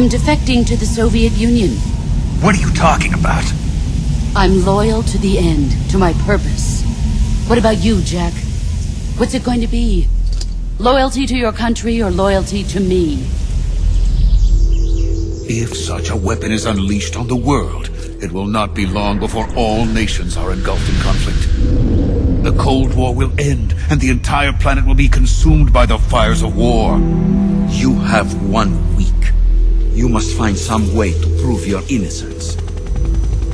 I'm defecting to the Soviet Union. What are you talking about? I'm loyal to the end, to my purpose. What about you, Jack? What's it going to be? Loyalty to your country or loyalty to me? If such a weapon is unleashed on the world, it will not be long before all nations are engulfed in conflict. The Cold War will end, and the entire planet will be consumed by the fires of war. You have 1 week. You must find some way to prove your innocence.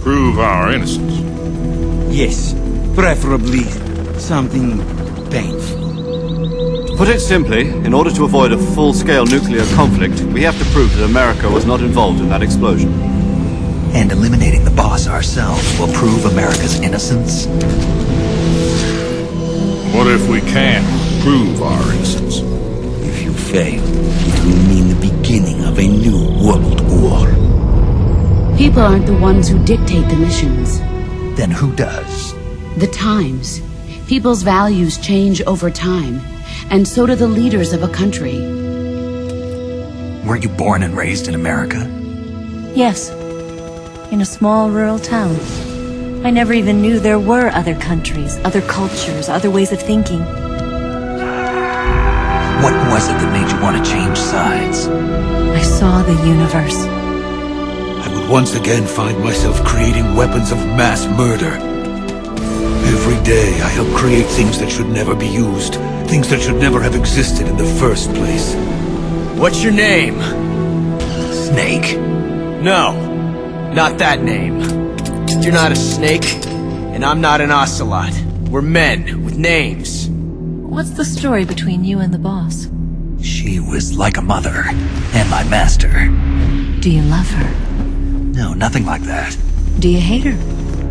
Prove our innocence? Yes, preferably something painful. To put it simply, in order to avoid a full-scale nuclear conflict, we have to prove that America was not involved in that explosion. And eliminating the boss ourselves will prove America's innocence? What if we can't prove our innocence? If you fail, it will mean the beginning of a new world war. People aren't the ones who dictate the missions. Then who does? The times. People's values change over time, and so do the leaders of a country. Weren't you born and raised in America? Yes. In a small rural town. I never even knew there were other countries, other cultures, other ways of thinking. What was it that made you want to change sides? I saw the universe. I would once again find myself creating weapons of mass murder. Every day I help create things that should never be used, things that should never have existed in the first place. What's your name? Snake. No, not that name. You're not a snake, and I'm not an ocelot. We're men with names. What's the story between you and the boss? She was like a mother, and my master. Do you love her? No, nothing like that. Do you hate her?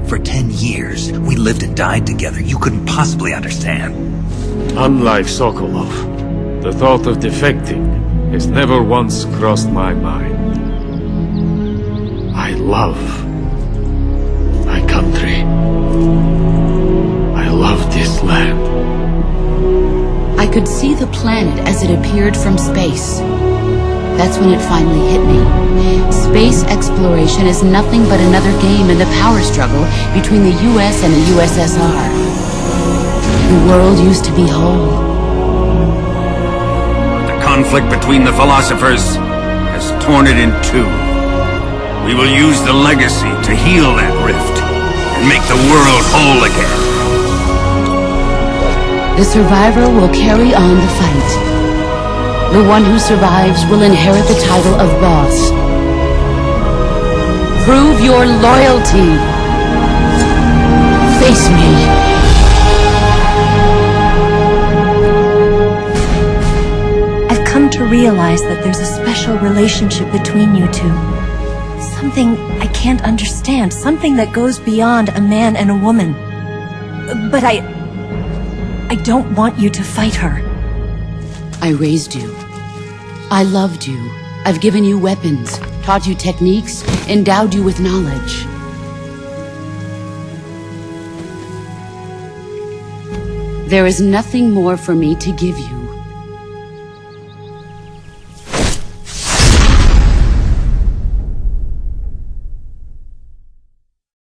For 10 years, we lived and died together. You couldn't possibly understand. Unlike Sokolov, the thought of defecting has never once crossed my mind. I love my country. I love this land. I could see the planet as it appeared from space. That's when it finally hit me. Space exploration is nothing but another game in the power struggle between the US and the USSR. The world used to be whole. The conflict between the philosophers has torn it in two. We will use the legacy to heal that rift and make the world whole again. The survivor will carry on the fight. The one who survives will inherit the title of boss. Prove your loyalty. Face me. I've come to realize that there's a special relationship between you two. Something I can't understand. Something that goes beyond a man and a woman. But I don't want you to fight her. I raised you. I loved you. I've given you weapons, taught you techniques, endowed you with knowledge. There is nothing more for me to give you.